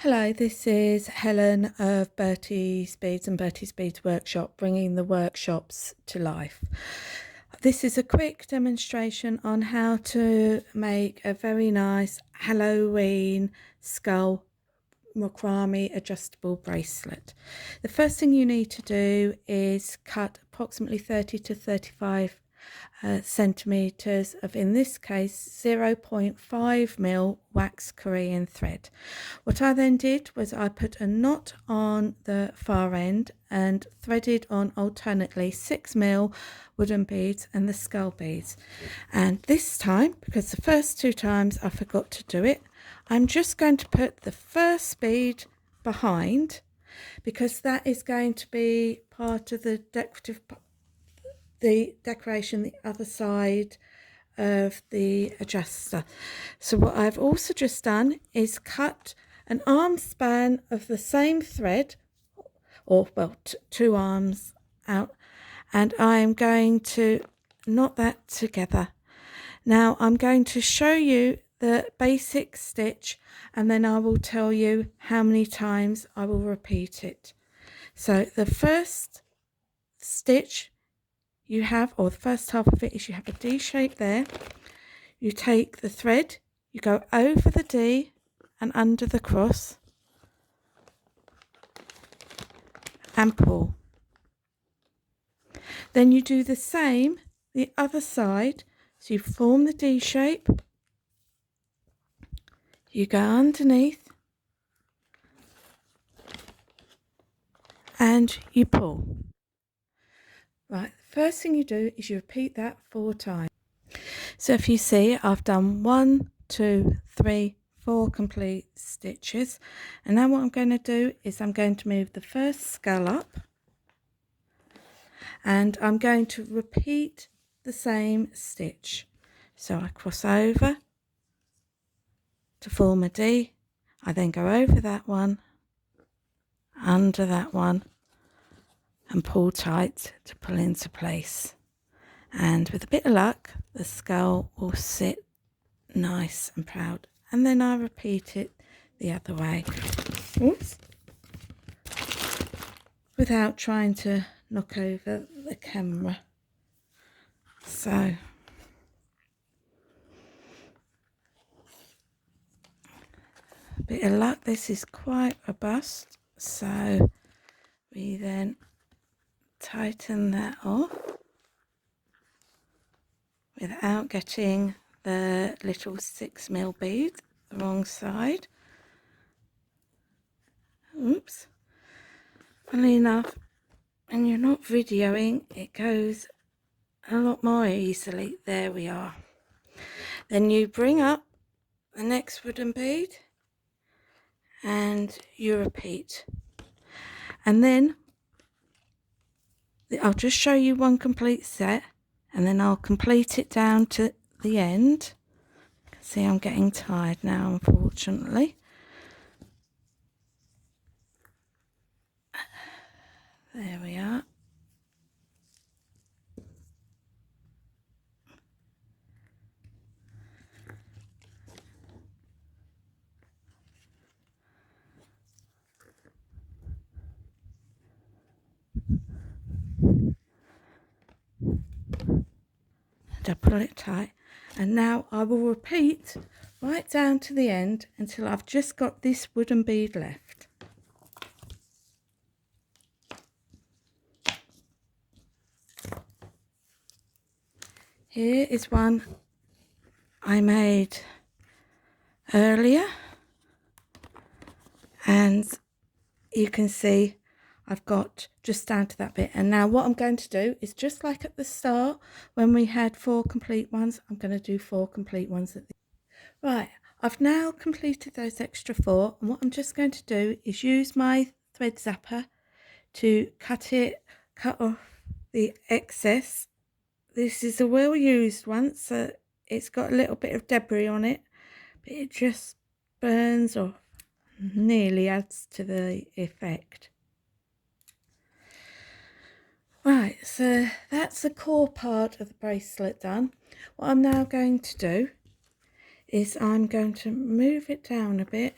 Hello, this is Helen of Berties Beads and Berties Beads Workshop, bringing the workshops to life. This is a quick demonstration on how to make a very nice Halloween skull Macrame adjustable bracelet. The first thing you need to do is cut approximately 30 to 35 centimeters of, in this case, 0.5mm wax Korean thread. What I then did was I put a knot on the far end and threaded on alternately 6mm wooden beads and the skull beads. And this time, because the first two times I forgot to do it, I'm just going to put the first bead behind, because that is going to be part of the decoration, the other side of the adjuster. So what I've also just done is cut an arm span of the same thread, or well, two arms out, and I'm going to knot that together. Now I'm going to show you the basic stitch, and then I will tell you how many times I will repeat it. So the first stitch you have, or the first half of it, is you have a D shape there. You take the thread, you go over the D and under the cross and pull. Then you do the same the other side. So you form the D shape, you go underneath and you pull. Right, the first thing you do is you repeat that 4 times. So if you see, I've done 1, 2, 3, 4 complete stitches, and now what I'm going to do is I'm going to move the first skull up, and I'm going to repeat the same stitch. So I cross over to form a D, I then go over that one, under that one, and pull tight to pull into place. And with a bit of luck, the skull will sit nice and proud. And then I repeat it the other way. Oops. Without trying to knock over the camera. So a bit of luck, this is quite robust. So we then tighten that off without getting the little 6mm bead the wrong side. Oops. Funnily enough, when you're not videoing, it goes a lot more easily. There we are. Then you bring up the next wooden bead and you repeat. And then I'll just show you one complete set, and then I'll complete it down to the end. See, I'm getting tired now, unfortunately. There we are. And I pull it tight, and now I will repeat right down to the end until I've just got this wooden bead left. Here is one I made earlier, and you can see I've got just down to that bit. And now what I'm going to do is, just like at the start when we had 4 complete ones, I'm going to do 4 complete ones at the right. I've now completed those extra 4, and what I'm just going to do is use my thread zapper to cut off the excess. This is a well used one, so it's got a little bit of debris on it, but it just burns off, nearly adds to the effect. Right, so that's the core part of the bracelet done. What I'm now going to do is I'm going to move it down a bit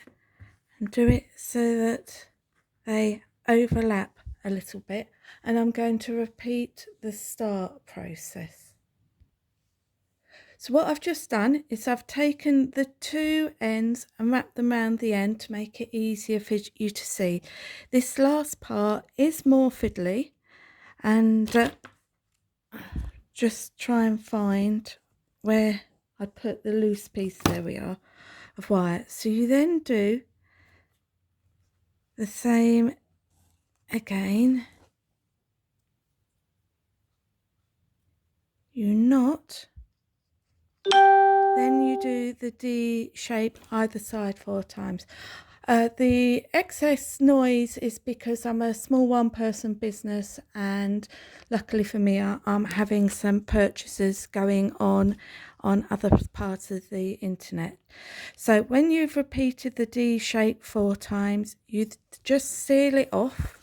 and do it so that they overlap a little bit, and I'm going to repeat the start process. So what I've just done is I've taken the two ends and wrapped them around the end to make it easier for you to see. This last part is more fiddly, and just try and find where I put the loose piece, there we are, of wire. So you then do the same again. You knot, then you do the D shape either side 4 times. The excess noise is because I'm a small one-person business, and luckily for me I'm having some purchases going on other parts of the internet. So when you've repeated the D shape 4 times, you just seal it off,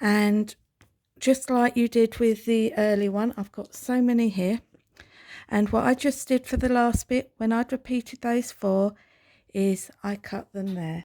and just like you did with the early one, I've got so many here. And what I just did for the last bit, when I'd repeated those 4, is I cut them there.